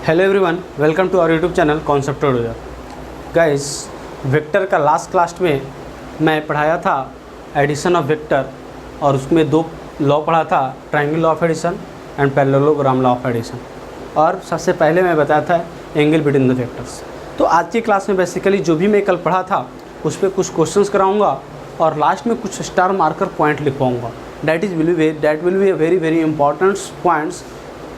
Hello everyone, welcome to our YouTube channel concept tutor. Guys, vector का last class में मैं पढ़ाया था एडिशन ऑफ वेक्टर और उसमें दो लॉ पढ़ा था, triangle law of addition and parallelogram law of addition. और सबसे पहले मैं बताया था एंगल बिटवीन द वेक्टर्स। तो आज की क्लास में बेसिकली जो भी मैं कल पढ़ा था उस पर कुछ क्वेश्चंस कराऊंगा और लास्ट में कुछ स्टार मार्कर पॉइंट लिखवाऊंगा। That will be a very important points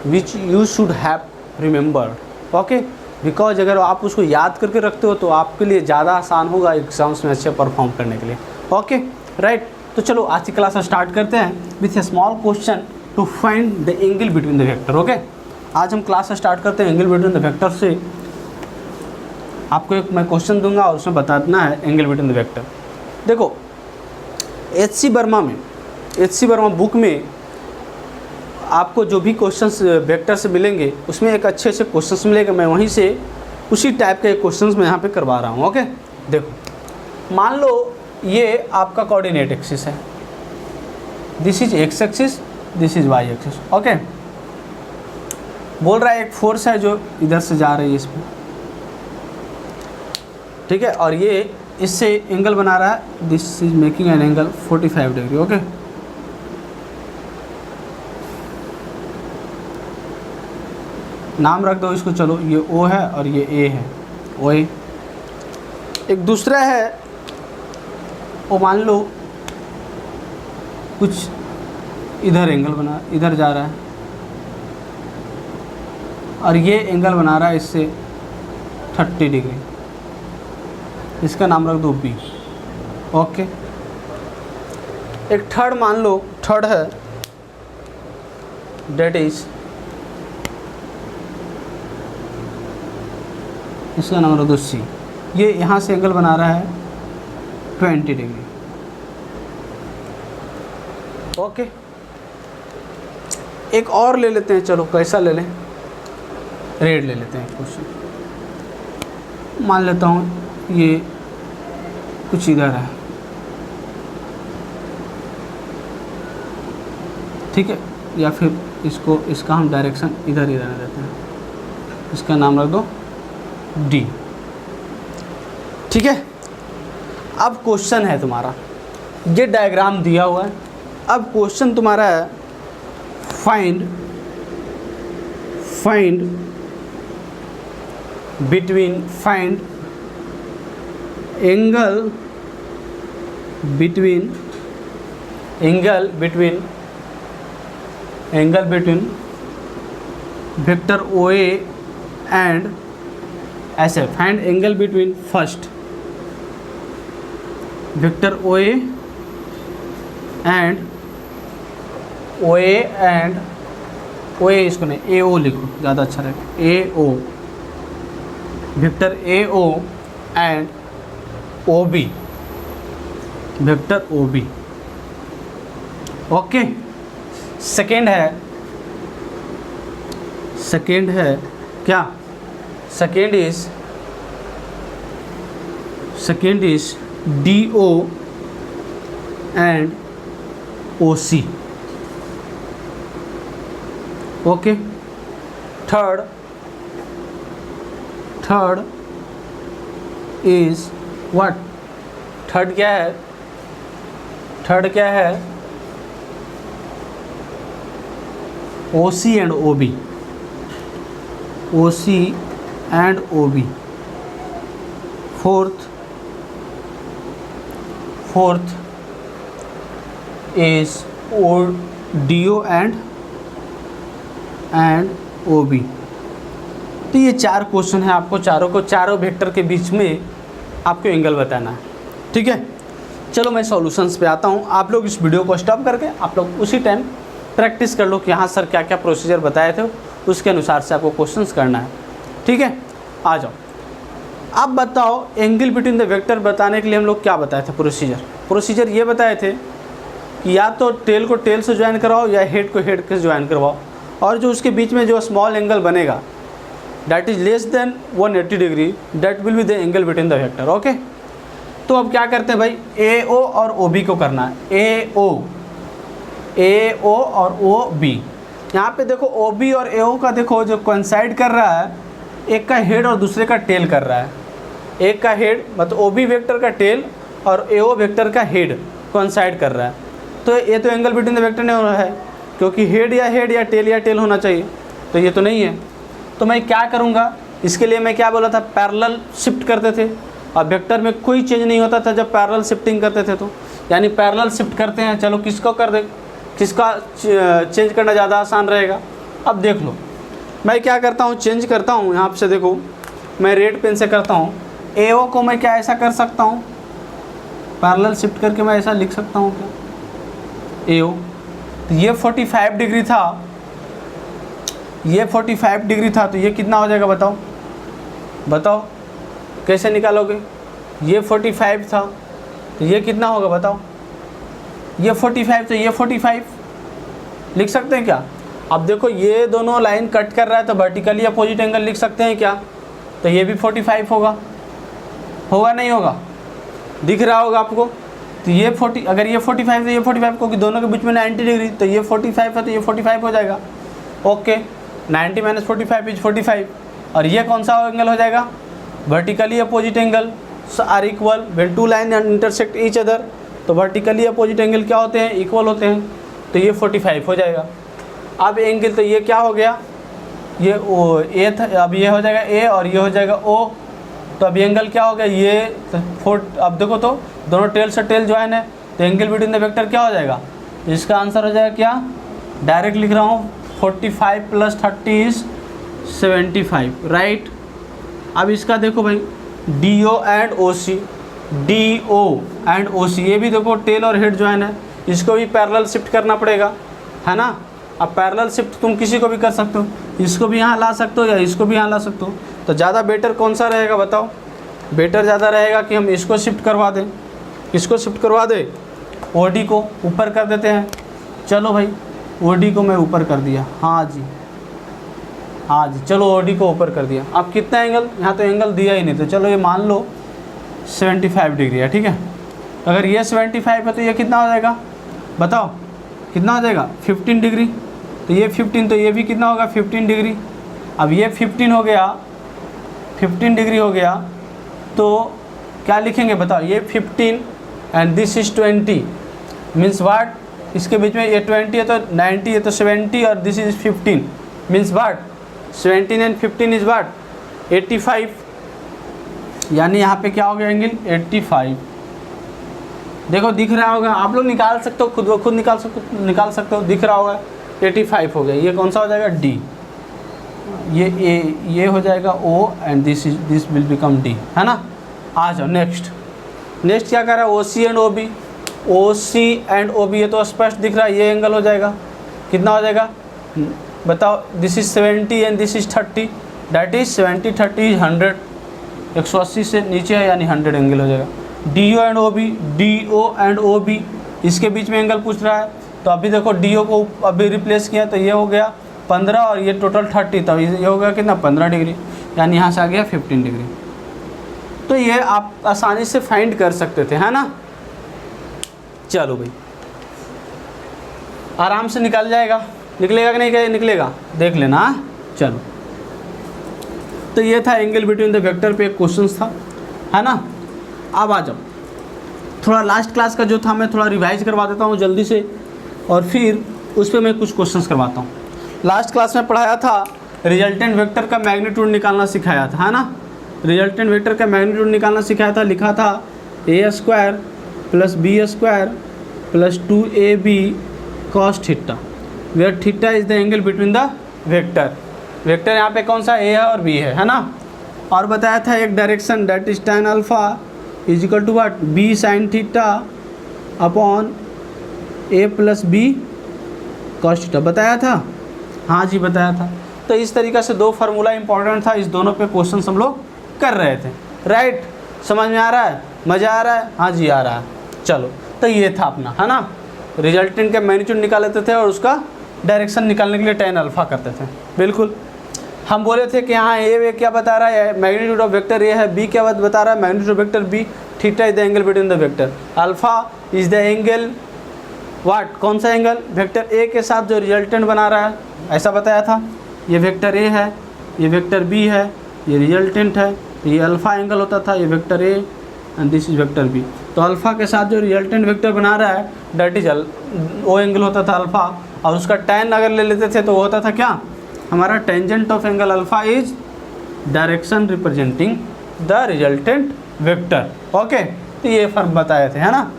which you should have remembered. Okay, because अगर आप उसको याद करके रखते हो तो आपके लिए ज़्यादा आसान होगा एग्जाम्स में अच्छे परफॉर्म करने के लिए। ओके राइट, तो चलो आज की क्लास स्टार्ट करते हैं with a small question to find the angle between the vector. Okay, आज हम क्लास स्टार्ट करते हैं एंगल बिटवीन द वेक्टर से। आपको एक मैं क्वेश्चन दूंगा और उसमें बताना है एंगल बिटवीन द वेक्टर। देखो, एच.सी. वर्मा बुक में आपको जो भी क्वेश्चंस वेक्टर से मिलेंगे उसमें एक अच्छे क्वेश्चंस मिलेंगे। मैं वहीं से उसी टाइप के क्वेश्चंस मैं यहाँ पे करवा रहा हूँ। ओके, देखो, मान लो ये आपका कोऑर्डिनेट एक्सिस है, this is X axis, this is Y axis. Okay, बोल रहा है एक फोर्स है जो इधर से जा रही है इसमें, ठीक है, और ये इससे एंगल बना रहा है, this is making an angle 45 degree. Okay, नाम रख दो इसको, चलो ये O है और ये A है, O A। एक दूसरा है, वो मान लो कुछ इधर एंगल बना, इधर जा रहा है और ये एंगल बना रहा है इससे 30 डिग्री, इसका नाम रख दो B। ओके, एक थर्ड मान लो, थर्ड है, डेट इज, इसका नाम रख दो C। ये यहाँ से एंगल बना रहा है 20 डिग्री। ओके, एक और ले लेते हैं, चलो कैसा ले लें, रेड ले लेते हैं क्वेश्चन। मान लेता हूँ ये कुछ इधर है, ठीक है, या फिर इसका हम डायरेक्शन इधर रहने देते हैं, इसका नाम रख दो D। ठीक है, अब क्वेश्चन है तुम्हारा, ये डायग्राम दिया हुआ है। अब क्वेश्चन तुम्हारा है find angle between vector OA and ऐसे, find angle between first vector OA and OA, इसको नहीं AO लिखो, ज़्यादा अच्छा रहेगा, AO, vector AO and OB, vector OB। Okay, second है क्या, second is DO and OC। Okay, third is what, third क्या है, OC and OB। Fourth is DO and OB। तो ये चार क्वेश्चन है, आपको चारों वेक्टर के बीच में आपको एंगल बताना है। ठीक है, चलो मैं सॉल्यूशंस पे आता हूँ। आप लोग इस वीडियो को स्टॉप करके आप लोग उसी टाइम प्रैक्टिस कर लो कि हाँ सर क्या क्या प्रोसीजर बताए थे, उसके अनुसार से आपको क्वेश्चंस करना है। ठीक है, आ जाओ। आप बताओ एंगल बिटवीन द वेक्टर बताने के लिए हम लोग क्या बताए थे, प्रोसीजर ये बताए थे कि या तो टेल को टेल से ज्वाइन करवाओ या हेड को हेड से ज्वाइन करवाओ, और जो उसके बीच में जो स्मॉल एंगल बनेगा that is less than 180 degree, that will be the angle between the vector. Okay, तो अब क्या करते हैं भाई, AO और OB को करना है, AO और OB। यहाँ पे देखो ओ बी और ए ओ का देखो जो कोइंसाइड कर रहा है, एक का हेड और दूसरे का टेल कर रहा है। एक का हेड मतलब ओ बी वेक्टर का टेल और ए ओ वेक्टर का हेड कोइंसाइड कर रहा है, तो ये तो एंगल बिटवीन द वेक्टर नहीं हो रहा है, क्योंकि हेड या टेल होना चाहिए, तो ये तो नहीं है। तो मैं क्या करूँगा, इसके लिए मैं क्या बोला था, पैरेलल शिफ्ट करते थे, और वेक्टर में कोई चेंज नहीं होता था जब पैरेलल शिफ्टिंग करते थे। तो यानी पैरेलल शिफ्ट करते हैं, चलो किसको कर दे, किसका चेंज करना ज़्यादा आसान रहेगा। अब देख लो मैं क्या करता हूँ, चेंज करता हूँ। यहाँ से देखो मैं रेड पेन से करता हूँ, ए ओ को मैं क्या ऐसा कर सकता हूँ, पैरेलल शिफ्ट करके मैं ऐसा लिख सकता हूँ क्या, ए ओ। तो ये 45 डिग्री था, ये 45 डिग्री था, तो ये कितना हो जाएगा बताओ, बताओ कैसे निकालोगे। ये 45 था तो ये कितना होगा बताओ, ये 45 तो ये 45 लिख सकते हैं क्या। अब देखो ये दोनों लाइन कट कर रहा है तो वर्टिकली अपोजिट एंगल लिख सकते हैं क्या, तो ये भी 45 होगा, होगा नहीं होगा, दिख रहा होगा आपको। तो ये 40, अगर ये 45 तो ये 45, क्योंकि दोनों के बीच में 90 डिग्री, तो ये 45 है तो ये 45 हो जाएगा। Okay, 90 - 45 is 45। और ये कौन सा एंगल हो जाएगा, vertically opposite angle are equal when two line intersect each other. तो वर्टिकली अपोजिट एंगल क्या होते हैं, इक्वल होते हैं, तो ये 45 हो जाएगा। अब एंगल तो ये क्या हो गया, ये ओ ए था, अब ये हो जाएगा ए और ये हो जाएगा ओ, तो अब एंगल क्या हो गया, ये अब देखो तो दोनों टेल से टेल ज्वाइन है, तो एंगल बिटवीन द वेक्टर क्या हो जाएगा, इसका आंसर हो जाएगा क्या, डायरेक्ट लिख रहा हूँ 45 + 30 इज 75, राइट। अब इसका देखो भाई D O and O C, D O and O C, ये भी देखो टेल और हेड ज्वाइन है, इसको भी पैरेलल शिफ्ट करना पड़ेगा, है ना। अब पैरेलल शिफ्ट तुम किसी को भी कर सकते हो, इसको भी यहाँ ला सकते हो या इसको भी यहाँ ला सकते हो, तो ज़्यादा बेटर कौन सा रहेगा बताओ, बेटर ज़्यादा रहेगा कि हम इसको शिफ्ट करवा दें, इसको शिफ्ट करवा दें, ओ डी को ऊपर कर देते हैं। चलो भाई ओ डी को मैं ऊपर कर दिया, हाँ जी हाँ जी, चलो ओ डी को ऊपर कर दिया। अब कितना एंगल, यहाँ तो एंगल दिया ही नहीं, तो चलो ये मान लो 75 डिग्री है, ठीक है। अगर ये 75 है तो ये कितना हो जाएगा बताओ, कितना हो जाएगा 15 डिग्री, तो ये 15, तो ये भी कितना होगा 15 डिग्री। अब ये 15 हो गया, 15 डिग्री हो गया, तो क्या लिखेंगे बताओ, ये 15 and this is 20 means what, इसके बीच में ये 20 है तो 90 है तो 70 और this is 15 means what, 17 and 15 is what 85, यानी यहाँ पे क्या हो गया एंगल 85। देखो दिख रहा होगा, आप लोग निकाल सकते हो, खुद निकाल सकते हो, दिख रहा होगा 85 हो गया। ये कौन सा हो जाएगा डी, ये ए, ये हो जाएगा O and this will become D, है ना। आ जाओ नेक्स्ट क्या कर रहा है, O C and O B, O C and O B, ये तो स्पष्ट दिख रहा है, ये एंगल हो जाएगा, कितना हो जाएगा बताओ, this is 70 and this is 30, that is 70 30 is 100, 180 से नीचे है यानी 100 एंगल हो जाएगा। D O and O B, D O and O B, इसके बीच में एंगल पूछ रहा है, तो अभी देखो डी ओ को अभी रिप्लेस किया तो ये हो गया 15 और ये टोटल 30, तो ये हो गया कितना 15 डिग्री, यानी यहाँ से आ गया 15 डिग्री। तो ये आप आसानी से फाइंड कर सकते थे, है ना। चलो भाई आराम से निकल जाएगा, निकलेगा कि नहीं निकलेगा देख लेना। चलो तो ये था एंगल बिटवीन द वेक्टर पे एक क्वेश्चन था, है ना। अब आ जाओ, थोड़ा लास्ट क्लास का जो था मैं थोड़ा रिवाइज करवा देता हूँ जल्दी से, और फिर उस पर मैं कुछ क्वेश्चंस करवाता हूँ। लास्ट क्लास में पढ़ाया था रिजल्टेंट वेक्टर का मैग्नीट्यूड निकालना सिखाया था, है ना। रिजल्टेंट वेक्टर का मैग्नीट्यूड निकालना सिखाया था, लिखा था a² + b² + 2ab cos theta, where theta is the angle between the vector. Vector यहाँ पे कौन सा ए है और बी है ना। और बताया था एक direction that is tan α = what, b sin theta upon a + b cos theta, बताया था, हाँ जी बताया था। तो इस तरीक़ा से दो फार्मूला इंपॉर्टेंट था, इस दोनों पे क्वेश्चन हम लोग कर रहे थे, राइट। समझ में आ रहा है, मज़ा आ रहा है, हाँ जी आ रहा है। चलो तो ये था अपना, है ना। रिजल्टेंट का मैग्नीट्यूड निकाल लेते थे और उसका डायरेक्शन निकालने के लिए tan α करते थे। बिल्कुल हम बोले थे कि यहाँ ए क्या बता रहा है, मैग्नीट्यूड ऑफ वेक्टर ए है, बी क्या बता रहा है, magnitude of vector B, theta is the angle between the vector, alpha is the angle what, कौन सा एंगल, वेक्टर ए के साथ जो रिजल्टेंट बना रहा है ऐसा बताया था। ये वेक्टर ए है, ये वेक्टर बी है, ये रिजल्टेंट है, ये अल्फ़ा एंगल होता था, ये vector A and this is vector B. तो अल्फ़ा के साथ जो रिजल्टेंट वेक्टर बना रहा है दैट इज ओ एंगल होता था अल्फ़ा, और उसका tan अगर ले लेते थे तो वो होता था क्या, हमारा tangent of angle alpha is direction representing the resultant vector. Okay, तो ये फ़र्क बताए थे, है ना।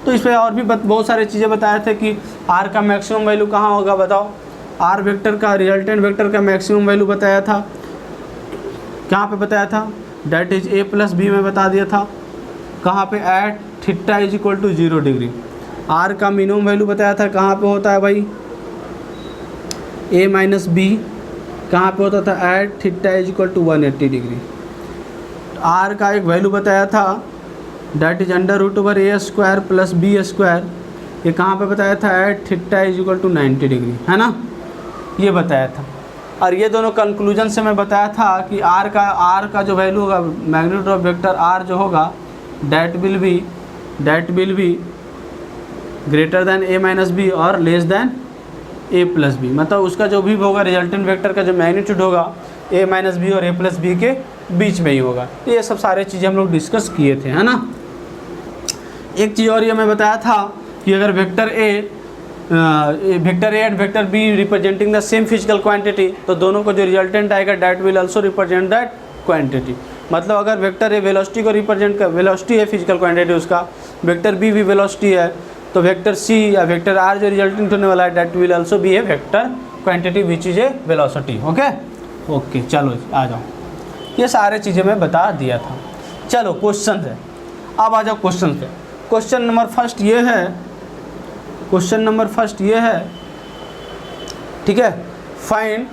तो इस पर और भी बहुत सारी चीज़ें बताए थे कि आर का मैक्सिमम वैल्यू कहाँ होगा, बताओ। आर वेक्टर का रिजल्टेंट वेक्टर का मैक्सिमम वैल्यू बताया था, कहाँ पे बताया था, that is A plus B में बता दिया था, कहाँ पे, at theta is equal to 0 degree. R का मिनिमम वैल्यू बताया था, कहाँ पे होता है भाई, ए माइनस बी, कहाँ पे होता था, at theta is equal to 180 degree. R का एक वैल्यू बताया था that is under root over A square plus B square, ये कहाँ पे बताया था, at theta is equal to 90 degree, है ना, ये बताया था। और ये दोनों कंक्लूजन से मैं बताया था कि आर का जो वैल्यू होगा, मैग्नीट्यूड ऑफ वेक्टर आर जो होगा that will be greater than A minus B और less than A plus B, मतलब उसका जो भी होगा रिजल्टेंट वेक्टर का जो मैग्नीट्यूड होगा ए माइनस बी और ए प्लस बी के बीच में ही होगा। तो ये सब सारे चीज़ें हम लोग डिस्कस किए थे, है ना। एक चीज़ और ये मैं बताया था कि अगर vector A and vector B representing the same physical quantity, तो दोनों को जो रिजल्टेंट आएगा that will also represent that quantity. मतलब अगर वेक्टर ए वेलोसिटी को रिप्रेजेंट कर, वेलोसिटी है फिजिकल क्वांटिटी उसका, वेक्टर बी भी वेलोसिटी है, तो वेक्टर सी या वेक्टर आर जो रिजल्टेंट होने वाला है that will also be A vector quantity which is a velocity. Okay, चलो आ जाओ, ये सारे चीज़ें मैं बता दिया था। चलो क्वेश्चन है, अब आ जाओ क्वेश्चन पे। क्वेश्चन नंबर फर्स्ट ये है, ठीक है, find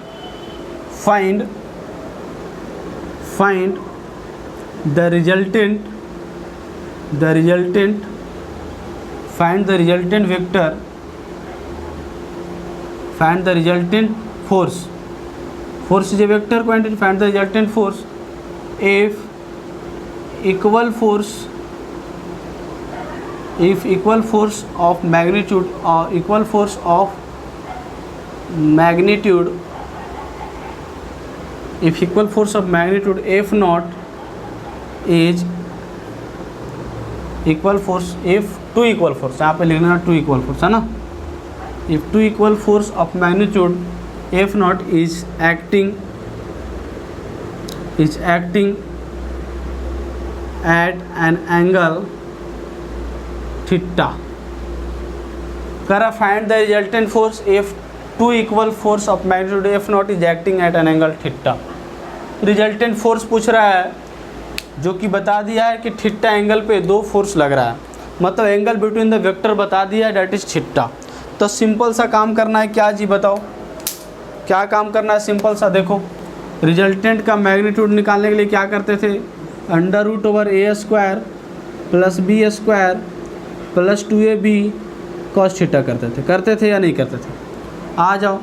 the resultant vector, find the resultant force is a vector quantity, find the resultant force if equal force of magnitude F naught is equal force, if two equal force, यहाँ पे लिखना two equal force है ना, if two equal force of magnitude F naught is acting at an angle theta, करा find the resultant force if two equal force of magnitude F naught is acting at an angle theta। Resultant force पूछ रहा है, जो कि बता दिया है कि थीटा एंगल पे दो फोर्स लग रहा है, मतलब एंगल बिटवीन द वेक्टर बता दिया है डैट इज थीटा। तो सिंपल सा काम करना है, क्या जी बताओ, क्या काम करना है, सिंपल सा देखो, रिजल्टेंट का मैग्नीट्यूड निकालने के लिए क्या करते थे, अंडर रूट ओवर ए square plus B square plus 2ab cos theta करते थे या नहीं करते थे। आ जाओ,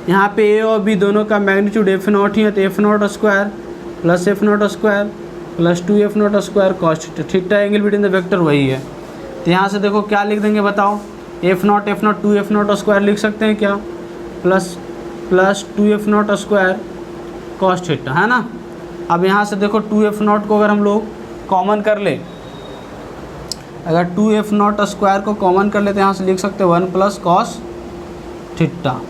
यहाँ पे ए और बी दोनों का मैग्नीट्यूड एफ नॉट ही है, तो F not square plus F not square plus 2f naught square cos theta angle between the vector वही है। तो यहाँ से देखो क्या लिख देंगे बताओ, F not 2f naught square लिख सकते हैं क्या, plus 2f naught square cos theta, है ना। अब यहाँ से देखो 2f नॉट को अगर हम लोग कॉमन कर ले, अगर 2f नॉट स्क्वायर को कॉमन कर लेते हैं, यहाँ से लिख सकते हैं 1 प्लस कॉस थीटा।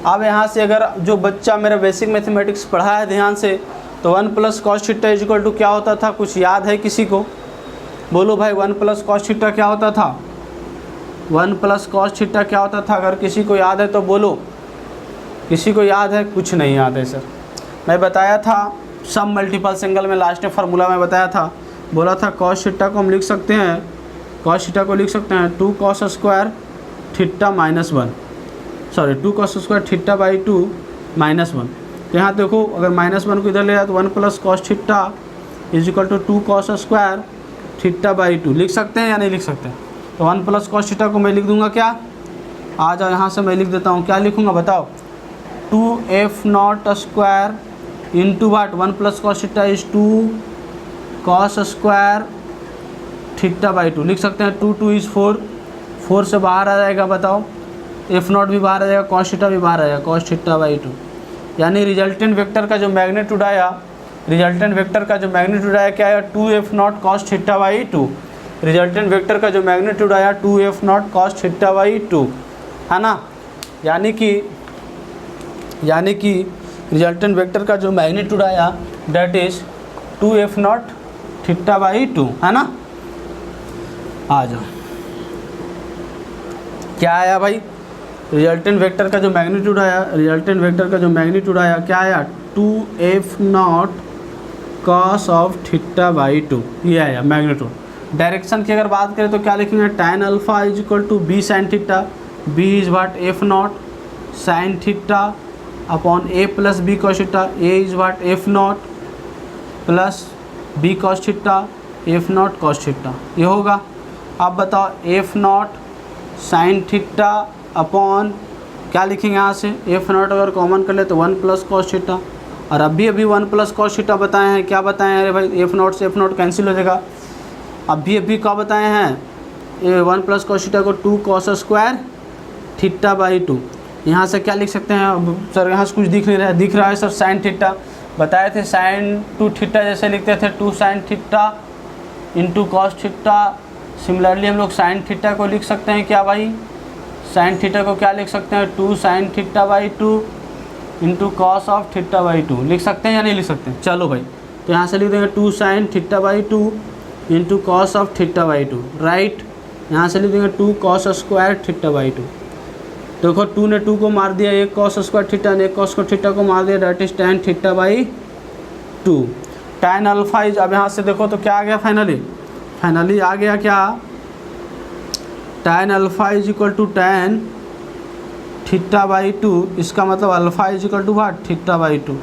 अब यहाँ से अगर जो बच्चा मेरा बेसिक मैथमेटिक्स पढ़ा है ध्यान से, तो 1 plus cos theta is equal to क्या होता था, कुछ याद है किसी को, बोलो भाई 1 प्लस कॉस थीटा क्या होता था, 1 प्लस कॉस थीटा क्या होता था, अगर किसी को याद है तो बोलो, किसी को याद है, कुछ नहीं याद है सर। मैं बताया था सम मल्टीपल सिंगल में लास्ट में फार्मूला में बताया था, बोला था कॉस थीटा को हम लिख सकते हैं, कॉस थीटा को लिख सकते हैं 2 cos square theta minus 1, sorry 2 cos square theta by 2 minus 1। तो यहाँ देखो अगर -1 को इधर ले जाए तो 1 plus cos theta is equal to 2 cos square theta by 2 लिख सकते हैं या नहीं लिख सकते। तो 1 प्लस कॉस थीटा को मैं लिख दूंगा क्या, आ जाओ यहाँ से मैं लिख देता हूँ, क्या लिखूँगा बताओ, 2f naught square into what 1 plus cos theta is 2 cos square theta by 2 लिख सकते हैं। 2 2 इज 4, 4 से बाहर आ जाएगा बताओ, एफ नॉट भी बाहर आ जाएगा, कॉस थीटा भी बाहर आ जाएगा, कॉस थीटा बाई 2। यानी रिजल्टेंट वेक्टर का जो मैग्नीट्यूड आया, रिजल्टेंट वेक्टर का जो मैग्नीट्यूड आया क्या आया, 2f not cos theta by 2। Resultant vector का जो मैग्नीट्यूड आया 2f not cos theta by 2, है ना। यानी कि रिजल्टेंट वेक्टर का जो मैग्नीट्यूड आया that is 2f naught theta by 2, है ना। आ जाओ, क्या आया भाई, रिजल्टेंट वेक्टर का जो मैग्नीट्यूड आया, रिजल्टेंट वेक्टर का जो मैग्नीट्यूड आया क्या आया, 2f not cos of theta by 2, ये आया मैग्नीट्यूड। डायरेक्शन की अगर बात करें तो क्या लिखेंगे, tan alpha is equal to b sine theta, b is what f naught sine theta upon a plus b cos theta, a is what f naught plus b cos theta, f naught cos theta, ये होगा। अब बताओ f naught sine theta upon क्या लिखेंगे यहाँ से, F not अगर common कर ले तो 1 प्लस कॉस थीटा, और अभी 1 प्लस कॉस थीटा बताए हैं, क्या बताए हैं, अरे भाई एफ नॉट से एफ नॉट कैंसिल हो जाएगा। अभी क्या बताए हैं, ये 1 प्लस कॉस थीटा को 2 कॉस स्क्वायर थीटा बाई 2। यहाँ से क्या लिख सकते हैं, अब सर यहाँ से कुछ दिख नहीं रहा है, दिख रहा है सर साइन थीटा, बताए थे साइन टू थीटा जैसे लिखते थे 2 sine theta into cos theta. Similarly हम लोग साइन थीटा को लिख सकते हैं क्या भाई, साइन थीटा को क्या लिख सकते हैं, 2 sine theta by 2 into cos of theta by 2 लिख सकते हैं या नहीं लिख सकते हैं। चलो भाई, तो यहाँ से लिख देंगे 2 sine theta by 2 into cos of theta by 2, right. यहाँ से लिख देंगे 2 कॉस स्क्वायर थीटा बाई 2। देखो 2 ने 2 को मार दिया, एक कॉस स्क्वायर थीटा ने एक कॉस को थीटा को मार दिया, that is tan theta by 2। tan alpha is, अब यहाँ से देखो तो क्या आ गया, फाइनली आ गया क्या, tan alpha is equal to tan theta by 2। इसका मतलब alpha is equal to what, theta by 2।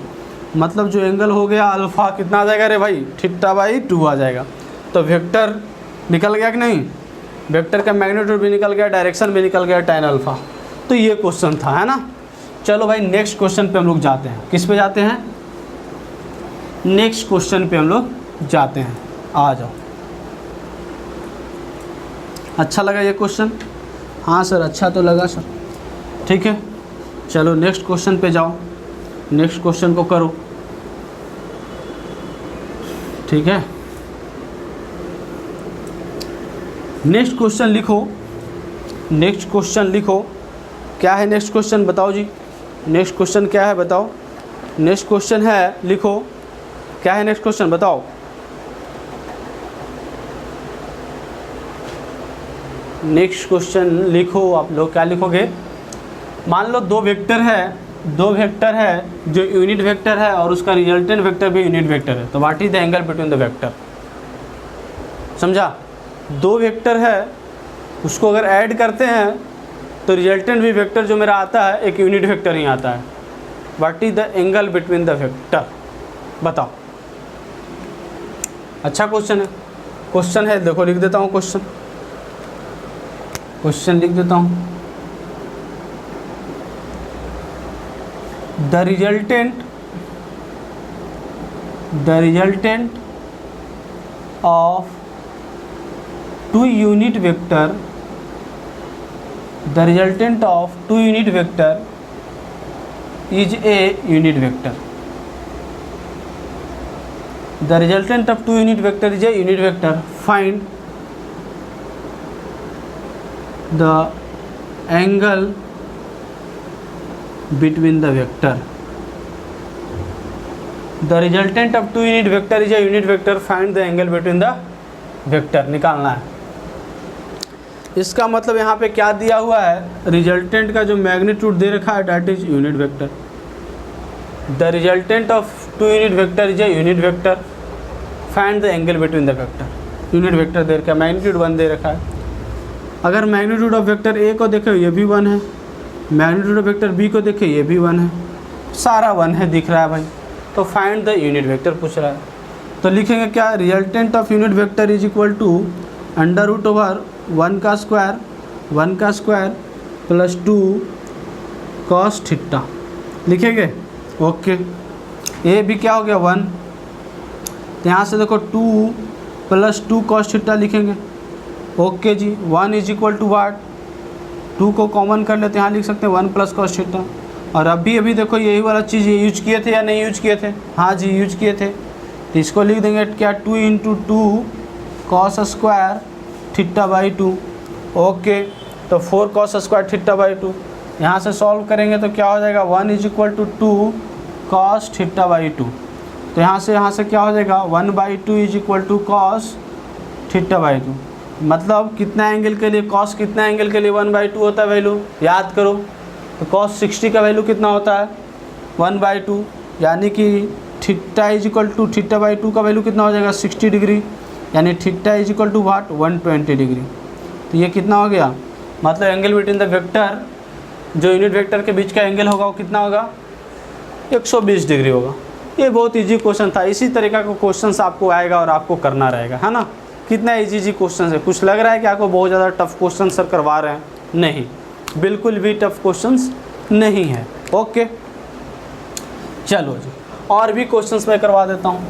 मतलब जो एंगल हो गया अल्फा कितना आ जाएगा रे भाई, थीटा बाई 2 आ जाएगा। तो वेक्टर निकल गया कि नहीं, वेक्टर का मैग्नीट्यूड भी निकल गया, डायरेक्शन भी निकल गया, tan अल्फा। तो ये क्वेश्चन था, है ना। चलो भाई नेक्स्ट क्वेश्चन पे हम लोग जाते हैं, किस पे जाते हैं, नेक्स्ट क्वेश्चन पे हम लोग जाते हैं। आ जाओ, अच्छा लगा ये क्वेश्चन, हाँ सर अच्छा तो लगा सर, ठीक है। चलो नेक्स्ट क्वेश्चन पे जाओ, नेक्स्ट क्वेश्चन को करो, ठीक है। नेक्स्ट क्वेश्चन लिखो, नेक्स्ट क्वेश्चन लिखो, क्या है नेक्स्ट क्वेश्चन बताओ जी, नेक्स्ट क्वेश्चन क्या है बताओ, नेक्स्ट क्वेश्चन है लिखो, क्या है नेक्स्ट क्वेश्चन बताओ। नेक्स्ट क्वेश्चन लिखो आप लोग, क्या लिखोगे, मान लो दो वेक्टर है जो यूनिट वेक्टर है और उसका रिजल्टेंट वेक्टर भी यूनिट वेक्टर है, तो what is the angle between the vector, समझा। दो वेक्टर है, उसको अगर ऐड करते हैं तो रिजल्टेंट भी वेक्टर जो मेरा आता है एक यूनिट वेक्टर ही आता है। What is the angle between the vector, बताओ। अच्छा क्वेश्चन है, देखो लिख देता हूँ क्वेश्चन लिख देता हूँ। The resultant of two unit vector, the resultant of two unit vector is a unit vector. The resultant of two unit vector is a unit vector. Find the angle between the vector. The resultant of two unit vector is a unit vector. Find the angle between the vector. निकालना है। इसका मतलब यहाँ पे क्या दिया हुआ है, रिजल्टेंट का जो मैग्नीट्यूड दे रखा है that is unit vector. The resultant of two unit vector is a unit vector, find the angle between the vector. Unit vector दे रखा है, मैग्नीट्यूड 1 दे रखा है। अगर मैग्नीट्यूड ऑफ वेक्टर ए को देखे ये भी 1 है, मैग्नीट्यूड ऑफ वेक्टर बी को देखे ये भी 1 है, सारा 1 है दिख रहा है भाई। तो फाइंड द यूनिट वेक्टर पूछ रहा है, तो लिखेंगे क्या, resultant of unit vector is equal to under root over 1 का स्क्वायर प्लस 2 कॉस थीटा लिखेंगे। ओके, ए भी क्या हो गया 1, तो यहाँ से देखो 2 प्लस 2 कॉस थीटा लिखेंगे। ओके जी, 1 इज इक्वल टू वाट, 2 को कॉमन कर लेते हैं, यहाँ लिख सकते हैं 1 प्लस कॉस थीटा। और अभी देखो यही वाला चीज़ ये यूज किए थे या नहीं यूज किए थे? हाँ जी यूज किए थे। तो इसको लिख देंगे क्या 2 × 2 cos square theta by 2। Okay, तो 4 कॉस स्क्वायर थीटा बाई 2 यहाँ से सॉल्व करेंगे तो क्या हो जाएगा 1 = 2 कॉस थीटा बाई 2। तो यहाँ से क्या हो जाएगा 1/2 = कॉस थीटा बाई 2। मतलब कितना एंगल के लिए कॉस, कितना एंगल के लिए 1/2 होता है वैल्यू, याद करो। तो कॉस 60 का वैल्यू कितना होता है 1/2, यानी कि थीटा = थीटा बाई 2 का वैल्यू कितना हो जाएगा 60 डिग्री, यानी थीटा = व्हाट 120 डिग्री। तो ये कितना हो गया, मतलब एंगल बिटवीन द वेक्टर, जो यूनिट वेक्टर के बीच का एंगल होगा वो कितना होगा 120 डिग्री होगा। ये बहुत इजी क्वेश्चन था। इसी तरीका का क्वेश्चन आपको आएगा और आपको करना रहेगा, है ना। कितना इजी क्वेश्चन है। कुछ लग रहा है कि आपको बहुत ज़्यादा टफ क्वेश्चन सर करवा रहे हैं? नहीं, बिल्कुल भी टफ क्वेश्चंस नहीं है। ओके चलो जी, और भी क्वेश्चंस मैं करवा देता हूँ,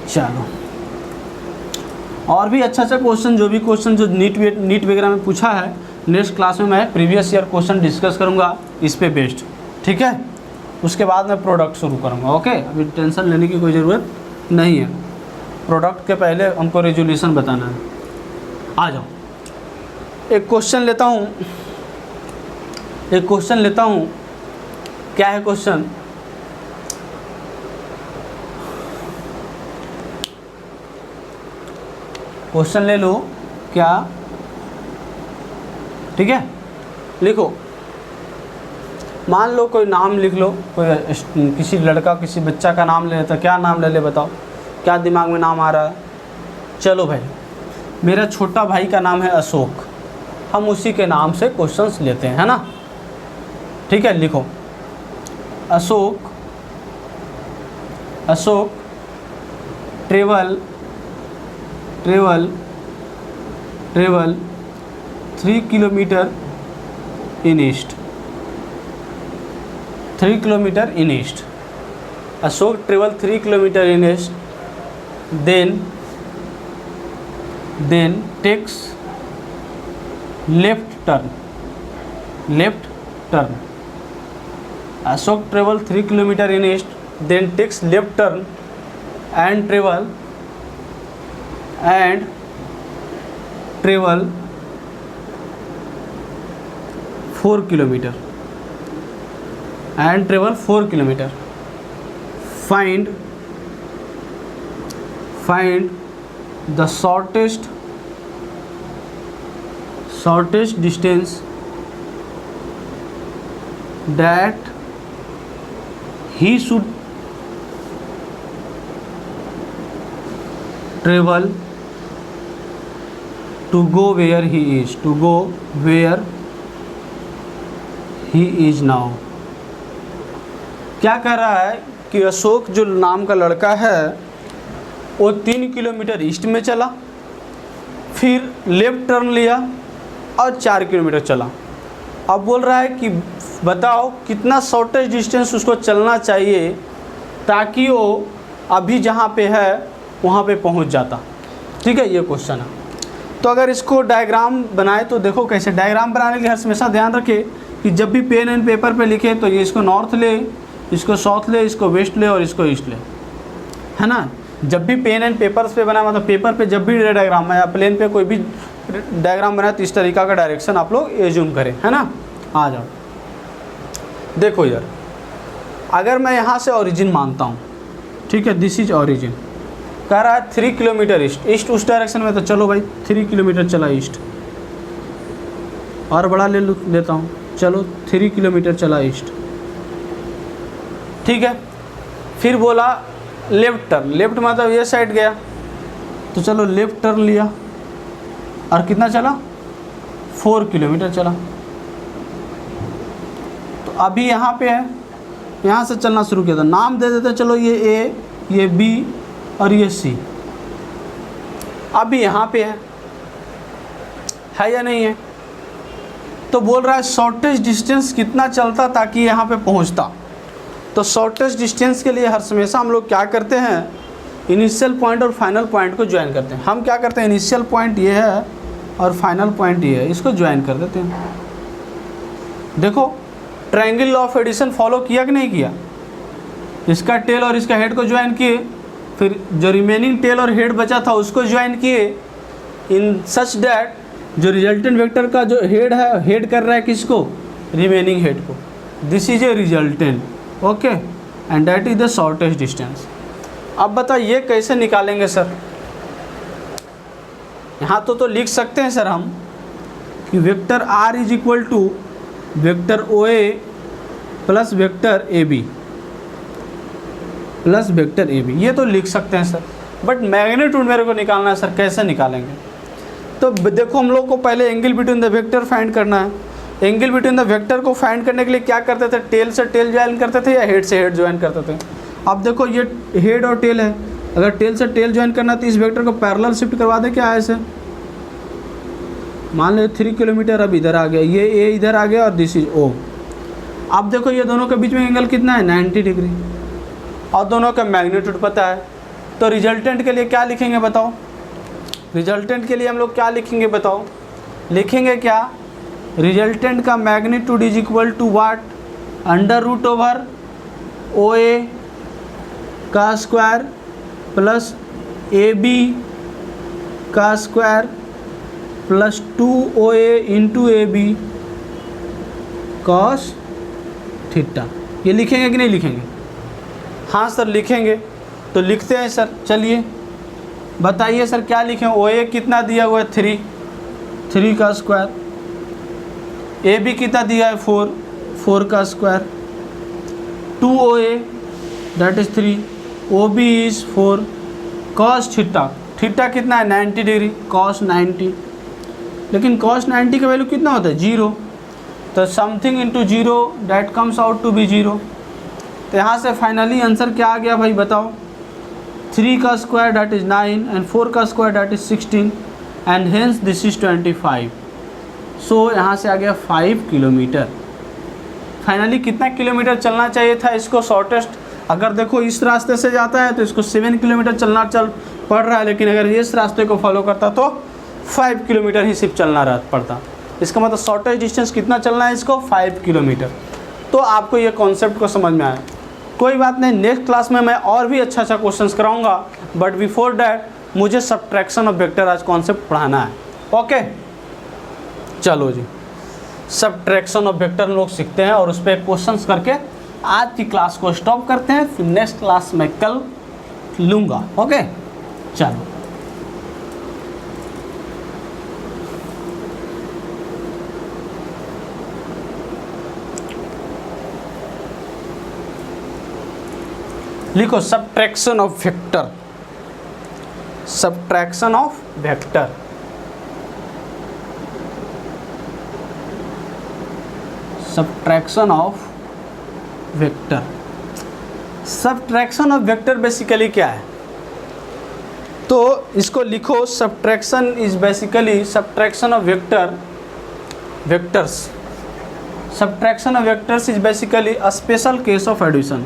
चलो। और भी अच्छा क्वेश्चन, जो भी क्वेश्चन जो नीट वगैरह में पूछा है, नेक्स्ट क्लास में मैं प्रीवियस ईयर क्वेश्चन डिस्कस करूँगा इस पे बेस्ड, ठीक है। उसके बाद मैं प्रोडक्ट शुरू करूँगा। ओके, अभी टेंशन लेने की कोई ज़रूरत नहीं है। प्रोडक्ट के पहले हमको रेजोल्यूशन बताना है। आ जाओ, एक क्वेश्चन लेता हूँ। क्या है क्वेश्चन? क्वेश्चन ले लो क्या, ठीक है। लिखो, मान लो कोई नाम लिख लो, कोई किसी लड़का किसी बच्चा का नाम ले लेता। क्या नाम ले ले बताओ, क्या दिमाग में नाम आ रहा है? चलो भाई, मेरा छोटा भाई का नाम है अशोक, हम उसी के नाम से क्वेश्चंस लेते हैं, है ना। ठीक है, लिखो Ashok travel 3 kilometre in east. 3 kilometre in east. Ashok travel 3 kilometre in east, then takes left turn. Ashok travel 3 kilometer in east, then takes left turn and travel 4 kilometer. Find the shortest distance that he should travel to go where he is now. क्या कह रहा है कि अशोक जो नाम का लड़का है वो 3 किलोमीटर ईस्ट में चला, फिर लेफ्ट टर्न लिया और 4 किलोमीटर चला। अब बोल रहा है कि बताओ कितना शॉर्टेस्ट डिस्टेंस उसको चलना चाहिए ताकि वो अभी जहाँ पे है वहाँ पे पहुँच जाता। ठीक है, ये क्वेश्चन है। तो अगर इसको डायग्राम बनाए तो देखो कैसे। डायग्राम बनाने के लिए हमेशा ध्यान रखें कि जब भी पेन एंड पेपर पे लिखे तो ये इसको नॉर्थ ले, इसको साउथ ले, इसको वेस्ट ले और इसको ईस्ट ले, है ना। जब भी पेन एंड पेपर्स पे बना, मतलब पेपर पे जब भी डायग्राम या प्लेन पे कोई भी डायग्राम बनाए तो इस तरीका का डायरेक्शन आप लोग एज्यूम करें, है ना। आ जाओ, देखो यार, अगर मैं यहाँ से ओरिजिन मानता हूँ, ठीक है, दिस इज ओरिजिन, कह रहा है 3 किलोमीटर ईस्ट उस डायरेक्शन में, तो चलो भाई 3 किलोमीटर चला ईस्ट, और बड़ा लेता हूँ, चलो 3 किलोमीटर चला ईस्ट, ठीक है। फिर बोला लेफ्ट टर्न, लेफ्ट मतलब ये साइड गया, तो चलो लेफ्ट टर्न लिया और कितना चला 4 किलोमीटर चला। तो अभी यहाँ पे है, यहाँ से चलना शुरू किया था, नाम दे देते चलो ये ए, ये बी और ये सी। अभी यहाँ पे है या नहीं है? तो बोल रहा है शॉर्टेस्ट डिस्टेंस कितना चलता ताकि यहाँ पे पहुँचता। तो शॉर्टेस्ट डिस्टेंस के लिए हर हमेशा हम लोग क्या करते हैं इनिशियल पॉइंट और फाइनल पॉइंट को ज्वाइन करते हैं। हम क्या करते हैं, इनिशियल पॉइंट ये है और फाइनल पॉइंट ये है, इसको ज्वाइन कर देते हैं। देखो triangle law of addition follow किया कि नहीं किया, इसका टेल और इसका हेड को ज्वाइन किए, फिर जो रिमेनिंग टेल और हेड बचा था उसको ज्वाइन किए, इन सच दैट जो रिजल्टेंट वेक्टर का जो हेड है, हेड कर रहा है किसको, रिमेनिंग हेड को। This is A resultant, okay, and that is the shortest distance. अब बताइए ये कैसे निकालेंगे सर। यहाँ तो लिख सकते हैं सर हम कि vector R is equal to vector O A plus vector A B plus vector A B, ये तो लिख सकते हैं सर, बट मैग्नीट्यूड मेरे को निकालना है सर। कैसे निकालेंगे, तो देखो हम लोग को पहले angle between the vector find करना है। एंगल बिटवीन द वेक्टर को फाइंड करने के लिए क्या करते थे, टेल से टेल ज्वाइन करते थे या हेड से हेड ज्वाइन करते थे। अब देखो ये हेड और टेल है, अगर टेल से टेल ज्वाइन करना तो इस वेक्टर को पैरेलल शिफ्ट करवा दे क्या ऐसे, मान लो 3 किलोमीटर अब इधर आ गया, ये ए इधर आ गया और दिस इज ओ। अब देखो ये दोनों के बीच में एंगल कितना है, 90 डिग्री, और दोनों का मैग्नीट्यूड पता है। तो रिजल्टेंट के लिए क्या लिखेंगे बताओ, रिजल्टेंट के लिए हम लोग क्या लिखेंगे बताओ, लिखेंगे क्या, रिजल्टेंट का magnitude is equal to what, under root over O A का स्क्वायर प्लस ए बी का square plus 2 OA into A B cos theta. ये लिखेंगे कि नहीं लिखेंगे, हाँ सर लिखेंगे, तो लिखते हैं सर। चलिए बताइए सर क्या लिखें, OA कितना दिया हुआ है 3 का स्क्वायर, ए बी कितना दिया है 4 का square, 2 OA that is 3, OB is 4 cos theta कितना है 90 डिग्री, कॉस 90, लेकिन कॉस 90 का वैल्यू कितना होता है 0, तो something into 0 that comes out to be 0। तो यहाँ से फाइनली आंसर क्या आ गया भाई बताओ, 3 का स्क्वायर डैट इज 9 एंड 4 का square that is 16 and hence this is 25। सो यहाँ से आ गया 5 किलोमीटर। फाइनली कितना किलोमीटर चलना चाहिए था इसको शॉर्टेस्ट, अगर देखो इस रास्ते से जाता है तो इसको 7 किलोमीटर चलना पड़ रहा है, लेकिन अगर इस रास्ते को फॉलो करता तो 5 किलोमीटर ही सिर्फ चलना पड़ता। इसका मतलब शॉर्टेस्ट डिस्टेंस कितना चलना है इसको, 5 किलोमीटर। तो आपको ये कॉन्सेप्ट को समझ में आया, कोई बात नहीं, नेक्स्ट क्लास में मैं और भी अच्छा क्वेश्चंस कराऊंगा, बट बिफोर डैट मुझे सब्ट्रैक्शन ऑफ वेक्टर आज कॉन्सेप्ट पढ़ाना है। ओके चलो जी, सब्ट्रैक्शन ऑफ वेक्टर हम लोग सीखते हैं और उस पर क्वेश्चंस करके आज की क्लास को स्टॉप करते हैं, फिर नेक्स्ट क्लास में कल लूँगा। ओके चलो, लिखो subtraction of vector, subtraction of vector, subtraction of vector. Subtraction of vector basically क्या है, तो इसको लिखो, subtraction is basically subtraction of vector vectors, subtraction of vectors is basically a special case of addition,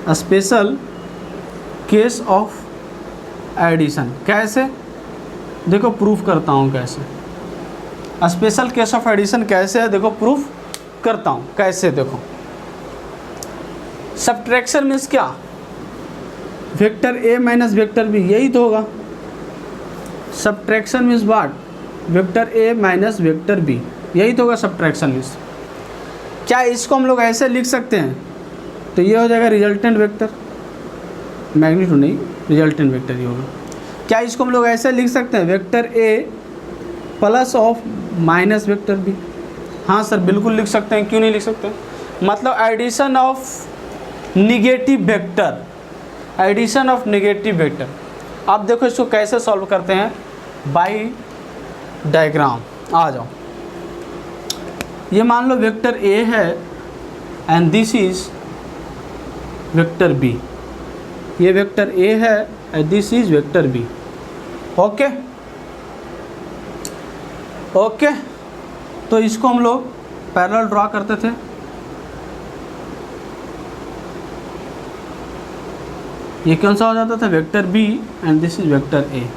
a special case of addition. कैसे, देखो proof करता हूँ कैसे, a special case of addition कैसे है, देखो प्रूफ करता हूँ कैसे। देखो सब्ट्रैक्शन मीन्स क्या, वेक्टर ए माइनस वेक्टर बी, यही तो होगा। Subtraction means what, vector A minus vector B, यही तो होगा सब्ट्रैक्शन मीन्स। क्या इसको हम लोग ऐसे लिख सकते हैं, तो ये हो जाएगा रिजल्टेंट वेक्टर, मैग्नीट्यूड नहीं, रिजल्टेंट वेक्टर ही होगा। क्या इसको हम लोग ऐसे लिख सकते हैं, vector A plus of minus vector B, हाँ सर बिल्कुल लिख सकते हैं, क्यों नहीं लिख सकते, मतलब addition of negative vector, addition of negative vector. अब देखो इसको कैसे सॉल्व करते हैं, बाय डायग्राम। आ जाओ, ये मान लो वेक्टर ए है and this is vector B, ये वेक्टर ए है and this is vector B. Okay okay, तो इसको हम लोग पैरेलल ड्रॉ करते थे, ये कौन सा हो जाता था, vector B and this is vector A.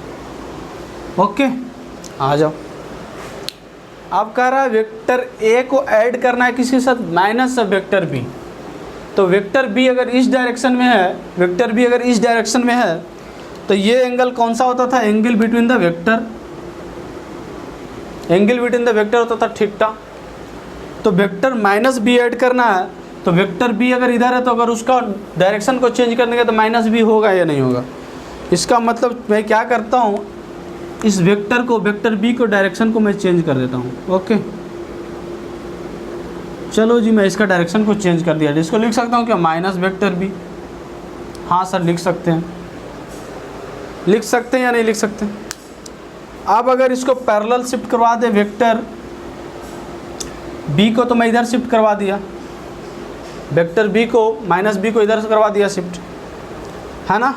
Okay, आ जाओ। अब कह रहा है वेक्टर ए को ऐड करना है किसी के साथ, माइनस ऑफ वेक्टर बी। तो वेक्टर बी अगर इस डायरेक्शन में है, वेक्टर बी अगर इस डायरेक्शन में है, तो ये एंगल कौन सा होता था, angle between the vector, angle between the vector होता था थीटा। तो वेक्टर माइनस बी ऐड करना है, तो वेक्टर बी अगर इधर है तो अगर उसका डायरेक्शन को चेंज करने का तो माइनस बी होगा या नहीं होगा। इसका मतलब मैं क्या करता हूँ, इस वेक्टर को, वेक्टर बी को, डायरेक्शन को मैं चेंज कर देता हूँ। ओके, चलो जी, मैं इसका डायरेक्शन को चेंज कर दिया। इसको लिख सकता हूँ क्या, माइनस वेक्टर बी। हाँ सर, लिख सकते हैं, लिख सकते हैं या नहीं लिख सकते। अब अगर इसको पैरेलल शिफ्ट करवा दे वेक्टर बी को, तो मैं इधर शिफ्ट करवा दिया, वेक्टर बी को, माइनस बी को इधर से करवा दिया शिफ्ट, है ना।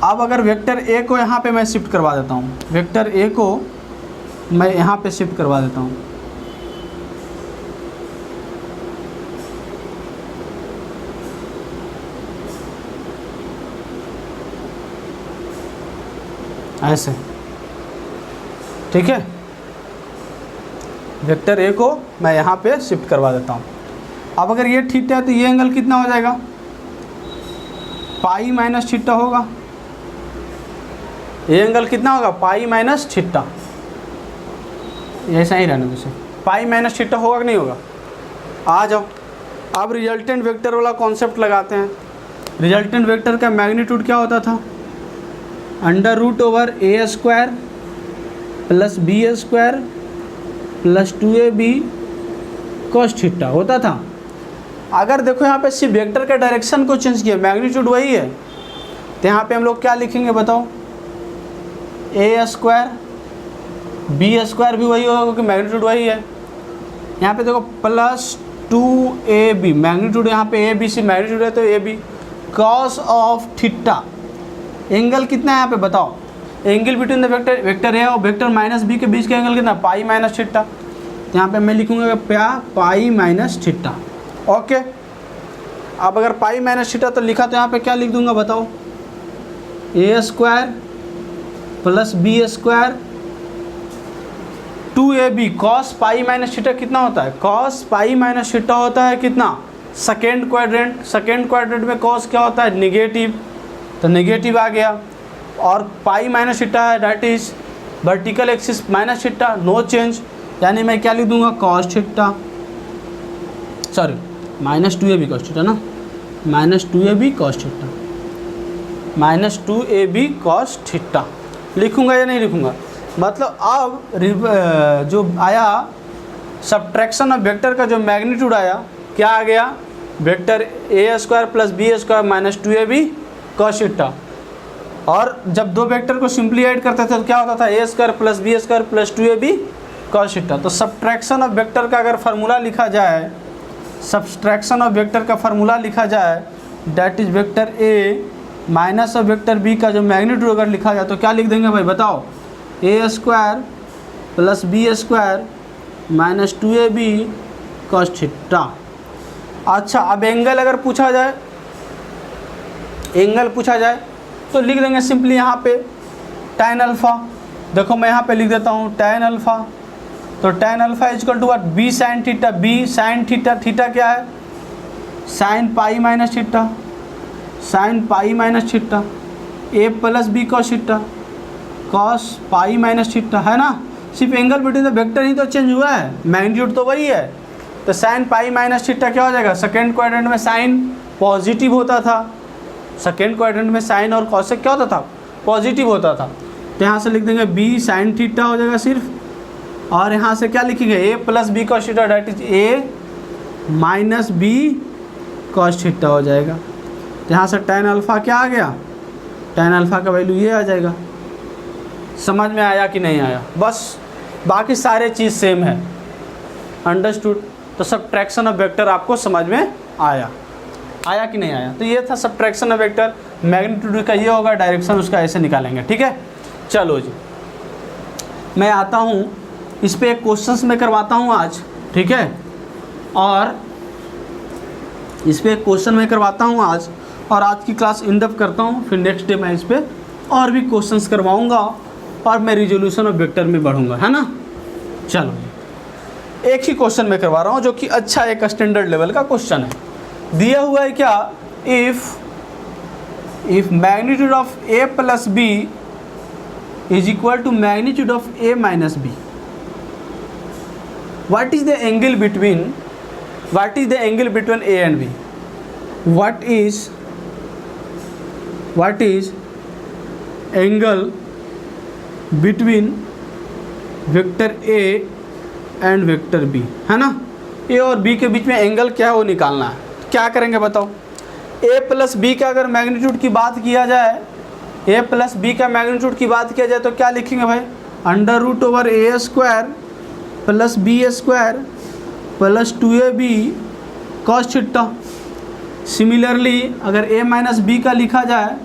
अब अगर वेक्टर ए को यहाँ पे मैं शिफ्ट करवा देता हूँ, वेक्टर ए को मैं यहाँ पे शिफ्ट करवा देता हूँ, ऐसे, ठीक है। वेक्टर ए को मैं यहाँ पे शिफ्ट करवा देता हूँ। अब अगर ये थीटा है तो ये एंगल कितना हो जाएगा, पाई माइनस थीटा होगा। ये एंगल कितना होगा, पाई माइनस थीटा। ऐसा ही रहने दो, पाई माइनस थीटा होगा कि नहीं होगा। आ जाओ, अब रिजल्टेंट वेक्टर वाला कॉन्सेप्ट लगाते हैं। रिजल्टेंट वेक्टर का मैग्नीट्यूड क्या होता था, अंडर रूट ओवर ए square plus B square plus 2ab cos theta होता था। अगर देखो यहाँ पे सिर्फ वेक्टर का डायरेक्शन को चेंज किया, मैग्नीट्यूड वही है, तो यहाँ पे हम लोग क्या लिखेंगे बताओ, ए स्क्वायर बी स्क्वायर भी वही होगा क्योंकि मैग्नीट्यूड वही है। यहाँ पे देखो प्लस 2ab, मैग्नीट्यूड यहाँ पे ए बी सी मैग्नीट्यूड है तो A B cos of theta. Angle कितना है यहाँ पे बताओ, angle between the vector, vector A और वेक्टर माइनस बी के बीच का एंगल कितना, पाई माइनस थीटा। तो यहाँ पे मैं लिखूँगा क्या, पाई माइनस थीटा। ओके, अब अगर पाई माइनस थीटा तो लिखा तो यहाँ पे क्या लिख दूंगा बताओ, a square plus B square 2ab cos pi minus theta कितना होता है, कॉस पाई माइनस थीटा होता है कितना, सेकेंड क्वाड्रेंट। सेकेंड क्वाड्रेंट में कॉस क्या होता है, निगेटिव, तो नेगेटिव आ गया। और पाई माइनस थीटा है, that is vertical axis minus theta, no change, यानी मैं क्या लिख दूंगा, cos theta, sorry minus 2ab cos theta ना, minus 2ab cos theta, minus 2ab cos theta लिखूंगा या नहीं लिखूंगा। मतलब अब जो आया सब्ट्रैक्शन ऑफ वेक्टर का जो मैग्नीट्यूड आया, क्या आ गया, vector A square plus B square minus 2ab cos theta. और जब दो वेक्टर को सिंपली ऐड करते थे तो क्या होता था, a square plus B square plus 2ab cos theta. तो सब्ट्रैक्शन ऑफ वेक्टर का अगर फार्मूला लिखा जाए, सब्ट्रैक्शन ऑफ वेक्टर का फार्मूला लिखा जाए, that is vector A minus of vector b का जो मैग्नीट्यूड अगर लिखा जाए तो क्या लिख देंगे भाई बताओ, a square plus B square minus 2ab cos theta. अच्छा, अब एंगल अगर पूछा जाए, एंगल पूछा जाए तो लिख देंगे सिंपली यहाँ पे tan अल्फ़ा। देखो मैं यहाँ पे लिख देता हूँ tan अल्फ़ा, तो tan alpha is equal to what, b sine theta, b sine theta, theta क्या है, sine pi minus theta, sine pi minus theta, a plus b cos theta, cos pi minus theta, है ना। सिर्फ angle between the vector ही तो change हुआ है, magnitude तो वही है। तो साइन पाई माइनस थीटा क्या हो जाएगा, सेकेंड क्वाड्रेंट में साइन पॉजिटिव होता था, सेकेंड क्वाड्रेंट में साइन और कॉसेक क्या होता था, पॉजिटिव होता था। तो यहाँ से लिख देंगे बी साइन थीटा हो जाएगा सिर्फ, और यहाँ से क्या लिखेंगे, a plus b cos theta, that is a minus b cos theta हो जाएगा। तो यहाँ से tan अल्फ़ा क्या आ गया, tan अल्फ़ा का वैल्यू ये आ जाएगा। समझ में आया कि नहीं आया, बस बाकी सारे चीज़ सेम है, अंडरस्टूड। तो सब्ट्रैक्शन ऑफ वेक्टर आपको समझ में आया, आया कि नहीं आया। तो ये था सब्ट्रैक्शन ऑफ वेक्टर, मैग्नीट्यूड का ये होगा, डायरेक्शन उसका ऐसे निकालेंगे, ठीक है। चलो जी, मैं आता हूँ इस पे एक क्वेश्चंस मैं करवाता हूँ आज, ठीक है। और इस पे एक क्वेश्चन मैं करवाता हूँ आज, और आज की क्लास इन डेप्थ करता हूँ, फिर नेक्स्ट डे मैं इस पर और भी क्वेश्चंस करवाऊँगा और मैं रिजोल्यूशन ऑफ वेक्टर में बढ़ूँगा, है ना। चलो एक ही क्वेश्चन मैं करवा रहा हूँ जो कि अच्छा एक स्टैंडर्ड लेवल का क्वेश्चन है। दिया हुआ है क्या, if magnitude of A plus B is equal to magnitude of A minus B, what is the angle between a and b? What is angle between vector a and vector b, है ना। a और b के बीच में angle क्या है वो निकालना है। क्या करेंगे बताओ। a प्लस बी का अगर मैग्नीट्यूड की बात किया जाए, a प्लस बी का मैग्नीट्यूड की बात किया जाए तो क्या लिखेंगे भाई, अंडर रूट ओवर ए square plus B square plus 2ab cos theta. Similarly अगर a माइनस बी का लिखा जाए,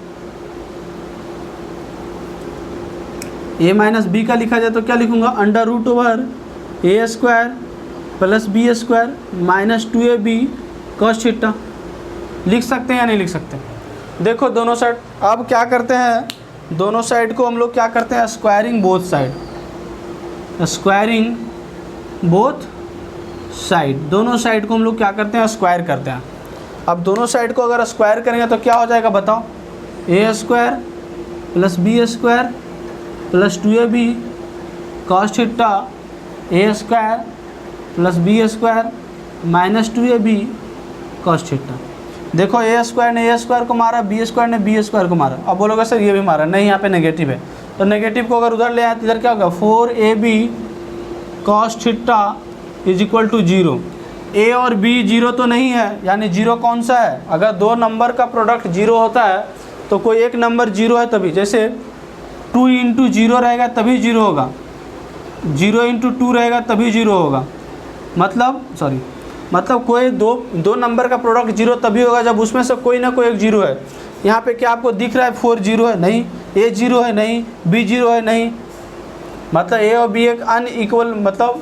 तो क्या लिखूंगा, अंडर रूट ओवर ए square plus B square minus 2ab cos theta. लिख सकते हैं या नहीं लिख सकते। देखो दोनों साइड, अब क्या करते हैं, दोनों साइड को हम लोग क्या करते हैं, स्क्वायरिंग बोथ साइड, दोनों साइड को हम लोग क्या करते हैं, स्क्वायर करते हैं। अब दोनों साइड को अगर स्क्वायर करेंगे तो क्या हो जाएगा बताओ, a square plus B square plus 2ab cos theta, a square plus B square minus 2ab cos theta. देखो ए स्क्वायर ने ए स्क्वायर को मारा, बी स्क्वायर ने बी स्क्वायर को मारा। अब बोलोगे सर ये भी मारा, नहीं यहाँ पे नेगेटिव है, तो नेगेटिव को अगर उधर ले आए तो इधर क्या होगा, 4ab cos theta is equal to 0। A और बी जीरो तो नहीं है, यानी जीरो कौन सा है, अगर दो नंबर का प्रोडक्ट जीरो होता है तो कोई एक नंबर जीरो है तभी, जैसे 2 इंटू जीरो रहेगा तभी जीरो होगा, 0 इंटू 2 रहेगा तभी जीरो होगा। मतलब कोई दो नंबर का प्रोडक्ट जीरो तभी होगा जब उसमें से कोई ना कोई एक जीरो है। यहाँ पे क्या आपको दिख रहा है 4 जीरो है, नहीं, ए जीरो है, नहीं, बी जीरो है, नहीं, मतलब ए और बी एक अनइक्वल, मतलब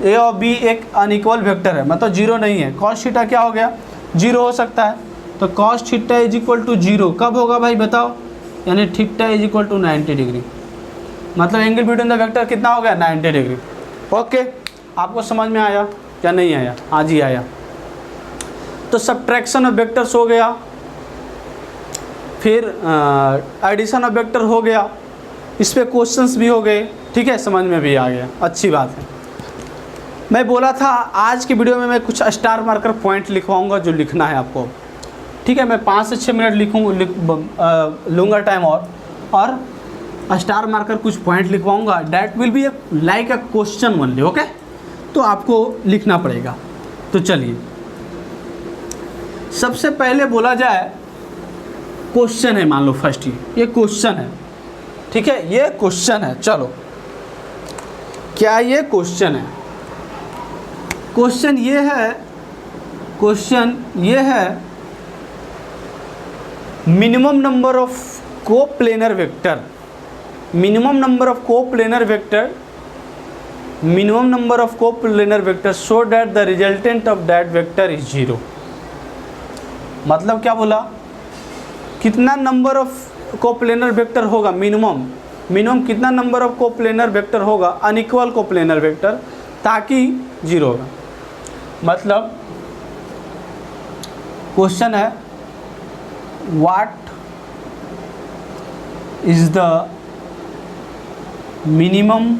ए और बी एक अनइक्वल वेक्टर है, मतलब जीरो नहीं है। कॉस थीटा क्या हो गया, जीरो हो सकता है, तो cos theta is equal to 0 कब होगा भाई बताओ, यानी theta is equal to 90 degree. मतलब एंगल बिटवीन द वेक्टर कितना हो गया, 90 डिग्री। ओके, आपको समझ में आया क्या नहीं आया, आज ही आया। तो सब्ट्रैक्शन ऑफ वेक्टर्स हो गया, फिर एडिशन ऑफ वेक्टर हो गया, इस पे क्वेश्चंस भी हो गए, ठीक है, समझ में भी आ गया, अच्छी बात है। मैं बोला था आज की वीडियो में मैं कुछ स्टार मार्कर पॉइंट लिखवाऊंगा जो लिखना है आपको, ठीक है। मैं 5 से 6 मिनट लूँगा टाइम और स्टार मार्कर कुछ पॉइंट लिखवाऊंगा, that will be like a question only, okay. तो आपको लिखना पड़ेगा। तो चलिए सबसे पहले बोला जाए क्वेश्चन है, मान लो फर्स्ट ये क्वेश्चन है, ठीक है, ये क्वेश्चन है। चलो क्या ये क्वेश्चन है, क्वेश्चन ये है minimum number of coplanar vector, minimum number of coplanar vector so that the resultant of that vector is 0। मतलब क्या बोला, कितना नंबर ऑफ कोप्लेनर वेक्टर होगा, मिनिमम कितना नंबर ऑफ कोप्लेनर वेक्टर होगा, अनइक्वल कोप्लेनर वेक्टर, ताकि 0 होगा। मतलब क्वेश्चन है what is the minimum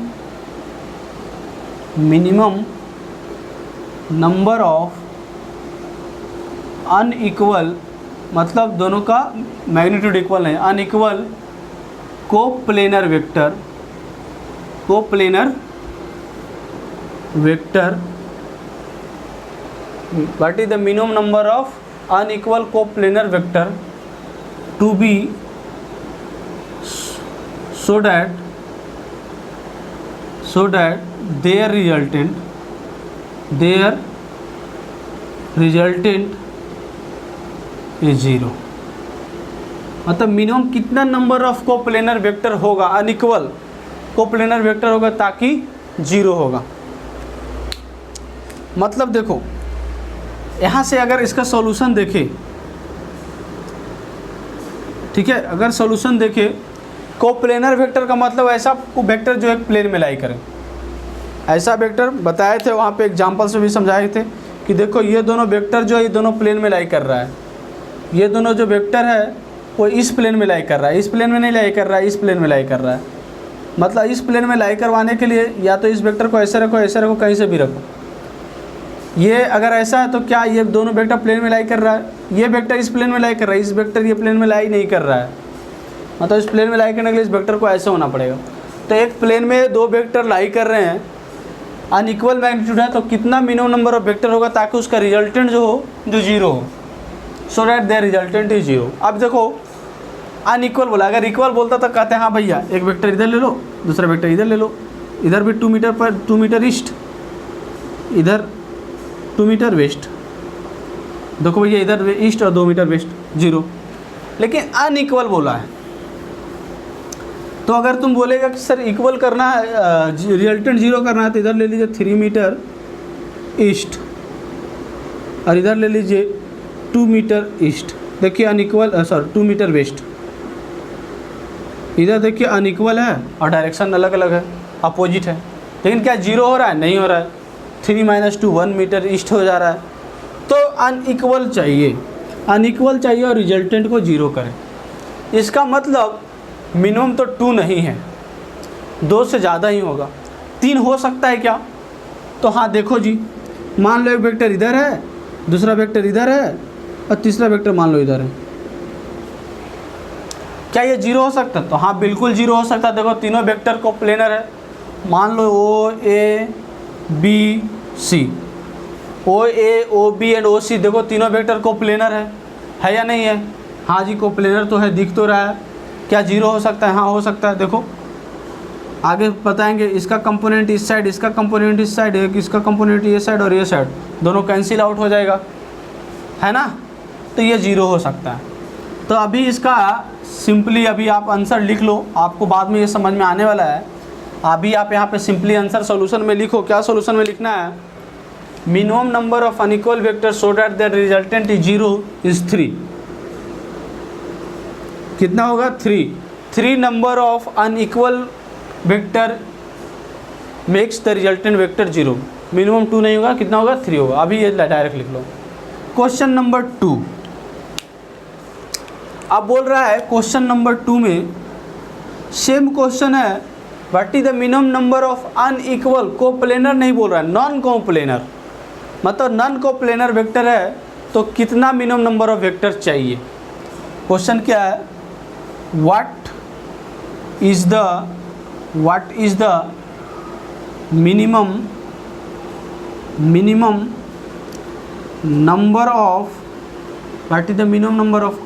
number of unequal, मतलब दोनों का मैग्नीट्यूड इक्वल नहीं, unequal coplanar vector what is the minimum number of unequal coplanar vector to be so that their resultant is 0। मतलब minimum कितना नंबर ऑफ कोप्लेनर वेक्टर होगा, unequal coplanar vector होगा ताकि 0 होगा। मतलब देखो यहाँ से अगर इसका सॉल्यूशन देखें ठीक है। अगर सोल्यूशन देखें, कोप्लेनर वेक्टर का मतलब ऐसा वेक्टर जो एक प्लेन में लाई करे, ऐसा वेक्टर बताए थे वहाँ पे एग्जांपल से भी समझाए थे कि देखो ये दोनों वेक्टर जो है ये दोनों प्लेन में लाई कर रहा है, ये दोनों जो वेक्टर है वो इस प्लेन में लाई कर रहा है, इस प्लेन में नहीं लाई कर रहा है, इस प्लेन में लाई कर रहा है। मतलब इस प्लेन में लाई करवाने के लिए या तो इस वेक्टर को ऐसे रखो, कहीं से भी रखो। ये अगर ऐसा है तो क्या ये दोनों वेक्टर प्लेन में लाई कर रहा है, ये वेक्टर इस प्लेन में लाई कर रहा है, इस वेक्टर ये प्लेन में लाई नहीं कर रहा है। मतलब इस प्लेन में लाई करने के लिए इस वेक्टर को ऐसे होना पड़ेगा। तो एक प्लेन में दो वेक्टर लाई कर रहे हैं, अनइक्वल मैग्नीट्यूड है, तो कितना मिनिमम नंबर ऑफ वेक्टर होगा ताकि उसका रिजल्टेंट जो हो जो जीरो हो, so that their resultant is zero. अब देखो अनइक्वल बोला, अगर इक्वल बोलता तो कहते हैं हाँ भैया एक वेक्टर इधर ले लो, दूसरा वेक्टर इधर ले लो, इधर भी 2 मीटर पर 2 मीटर ईस्ट, इधर 2 मीटर वेस्ट। देखो भैया इधर ईस्ट और 2 मीटर वेस्ट, जीरो। लेकिन अनइक्वल बोला है, तो अगर तुम बोलेगा कि सर इक्वल करना है, रिजल्टेंट जीरो करना है, तो इधर ले लीजिए 3 मीटर ईस्ट और इधर ले लीजिए 2 मीटर ईस्ट। देखिए अनइक्वल, सॉरी 2 मीटर वेस्ट। इधर देखिए अनइक्वल है और डायरेक्शन अलग अलग है, अपोजिट है, लेकिन क्या जीरो हो रहा है? नहीं हो रहा है। 3 - 2 1 मीटर ईस्ट हो जा रहा है। तो अनइक्वल चाहिए, अनइक्वल चाहिए और रिजल्टेंट को जीरो करें। इसका मतलब मिनिमम तो 2 नहीं है, 2 से ज़्यादा ही होगा। 3 हो सकता है क्या? तो हाँ देखो जी, मान लो एक वेक्टर इधर है, दूसरा वेक्टर इधर है और तीसरा वेक्टर मान लो इधर है। क्या ये जीरो हो सकता है? तो हाँ बिल्कुल जीरो हो सकता है। देखो तीनों वेक्टर को प्लेनर है, मान लो OABC, OAOB एंड OC, देखो तीनों वेक्टर को प्लेनर है या नहीं है? हाँ जी को प्लेनर तो है, दिख तो रहा है। क्या जीरो हो सकता है? हाँ हो सकता है। देखो आगे बताएंगे, इसका कंपोनेंट इस साइड, इसका कंपोनेंट इस साइड, इसका कंपोनेंट ये साइड और ये साइड, दोनों कैंसिल आउट हो जाएगा, है ना? तो ये जीरो हो सकता है। तो अभी इसका सिंपली अभी आप आंसर लिख लो, आपको बाद में ये समझ में आने वाला है। अभी आप यहाँ पे सिंपली आंसर सॉल्यूशन में लिखो। क्या सॉल्यूशन में लिखना है? Minimum number of unequal vector so that the resultant is zero is 3। कितना होगा? 3 number of unequal vector makes the resultant vector zero. Minimum 2 नहीं होगा, कितना होगा? 3 होगा। अभी ये डायरेक्ट लिख लो। क्वेश्चन नंबर 2 अब बोल रहा है, क्वेश्चन नंबर 2 में सेम क्वेश्चन है, what is the minimum number of unequal, coplanar नहीं बोल रहा है, नॉन कोप्लेनर, मतलब नॉन कोप्लेनर वेक्टर है तो कितना मिनिमम नंबर ऑफ वेक्टर चाहिए। क्वेश्चन क्या है? What is the minimum number of, what is the minimum number of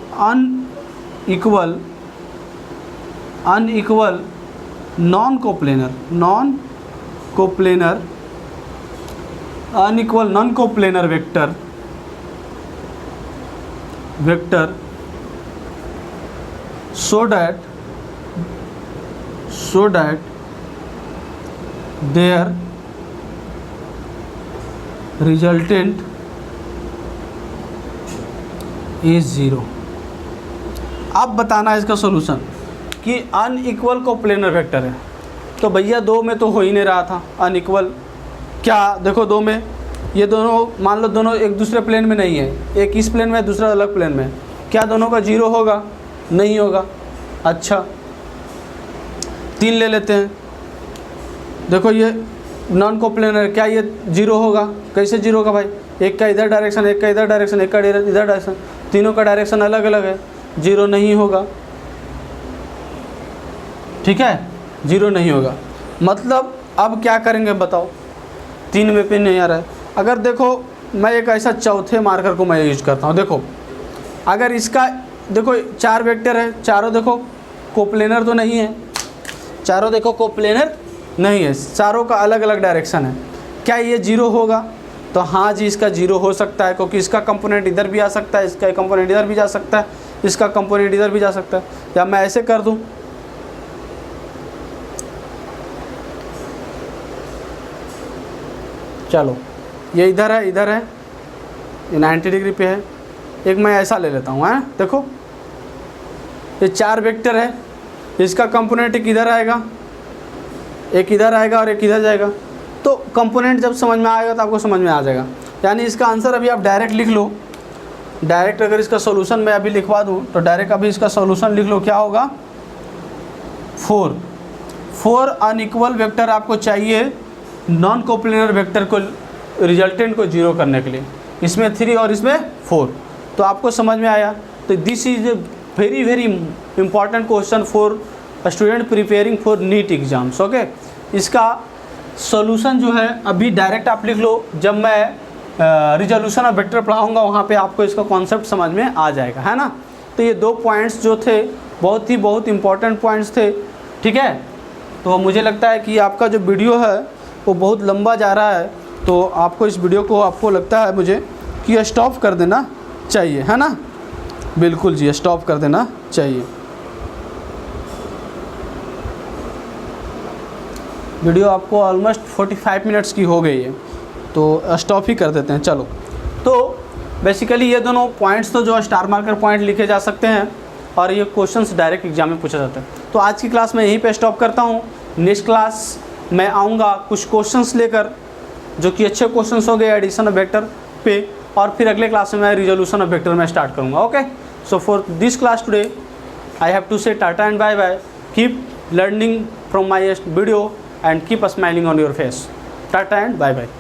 unequal non coplanar vector so that their resultant is 0। अब बताना है इसका सॉल्यूशन कि अनइक्वल कोप्लेनर वेक्टर है, तो भैया 2 में तो हो ही नहीं रहा था अनइक्वल। क्या देखो 2 में ये दोनों मान लो दोनों एक दूसरे प्लेन में नहीं है, एक इस प्लेन में दूसरा अलग प्लेन में, क्या दोनों का जीरो होगा? नहीं होगा। अच्छा 3 ले लेते हैं, देखो ये नॉन कोप्लेनर, क्या ये जीरो होगा? कैसे जीरो होगा भाई? एक का इधर डायरेक्शन, एक का इधर डायरेक्शन, एक का इधर डायरेक्शन, तीनों का डायरेक्शन अलग अलग है, जीरो नहीं होगा। ठीक है, जीरो नहीं होगा। मतलब अब क्या करेंगे बताओ? 3 में पिन नहीं आ रहा है। अगर देखो मैं एक ऐसा चौथे मार्कर को मैं यूज करता हूँ। देखो अगर इसका देखो 4 वेक्टर है, चारों देखो कोप्लेनर तो नहीं है, चारों देखो कोप्लेनर नहीं है, चारों का अलग अलग डायरेक्शन है। क्या ये जीरो होगा? तो हाँ जी इसका जीरो हो सकता है, क्योंकि इसका कंपोनेंट इधर भी आ सकता है, इसका कंपोनेंट इधर भी जा सकता है, इसका कंपोनेंट इधर भी जा सकता है। या मैं ऐसे कर दूँ, चलो ये इधर है, इधर है, ये 90 डिग्री पे है। एक मैं ऐसा ले लेता हूँ, है देखो ये 4 वेक्टर है, इसका कंपोनेंट एक इधर आएगा, एक इधर आएगा और एक इधर जाएगा। तो कंपोनेंट जब समझ में आएगा तो आपको समझ में आ जाएगा। यानी इसका आंसर अभी आप डायरेक्ट लिख लो। डायरेक्ट अगर इसका सॉल्यूशन मैं अभी लिखवा दूं तो डायरेक्ट अभी इसका सॉल्यूशन लिख लो, क्या होगा 4 अनइक्वल वेक्टर आपको चाहिए नॉन कोप्लेनर वेक्टर को रिजल्टेंट को 0 करने के लिए। इसमें 3 और इसमें 4। तो आपको समझ में आया। तो this is a very very important question for student preparing for NEET exams. Okay, इसका सॉल्यूशन जो है अभी डायरेक्ट आप लिख लो। जब मैं रिजोल्यूशन ऑफ वेक्टर पढ़ाऊँगा वहाँ पे आपको इसका कॉन्सेप्ट समझ में आ जाएगा, है ना। तो ये 2 पॉइंट्स जो थे बहुत इंपॉर्टेंट पॉइंट्स थे, ठीक है। तो मुझे लगता है कि आपका जो वीडियो है वो बहुत लंबा जा रहा है, तो आपको इस वीडियो को आपको लगता है मुझे कि स्टॉप कर देना चाहिए, है ना। बिल्कुल जी, स्टॉप कर देना चाहिए। वीडियो आपको ऑलमोस्ट 45 मिनट्स की हो गई है, तो स्टॉप ही कर देते हैं। चलो, तो बेसिकली ये दोनों पॉइंट्स तो जो स्टार मार्कर पॉइंट लिखे जा सकते हैं और ये क्वेश्चंस डायरेक्ट एग्जाम में पूछा जाता है। तो आज की क्लास में यहीं पे स्टॉप करता हूँ। नेक्स्ट क्लास मैं आऊँगा कुछ क्वेश्चंस लेकर जो कि अच्छे क्वेश्चंस हो गए एडिशन ऑफ वेक्टर पे, और फिर अगले क्लास में मैं रिजोल्यूशन ऑफ वेक्टर में स्टार्ट करूँगा। Okay, so for this class today I have to say tata and bye bye. Keep learning from my video and keep a smiling on your face. Tata and bye bye.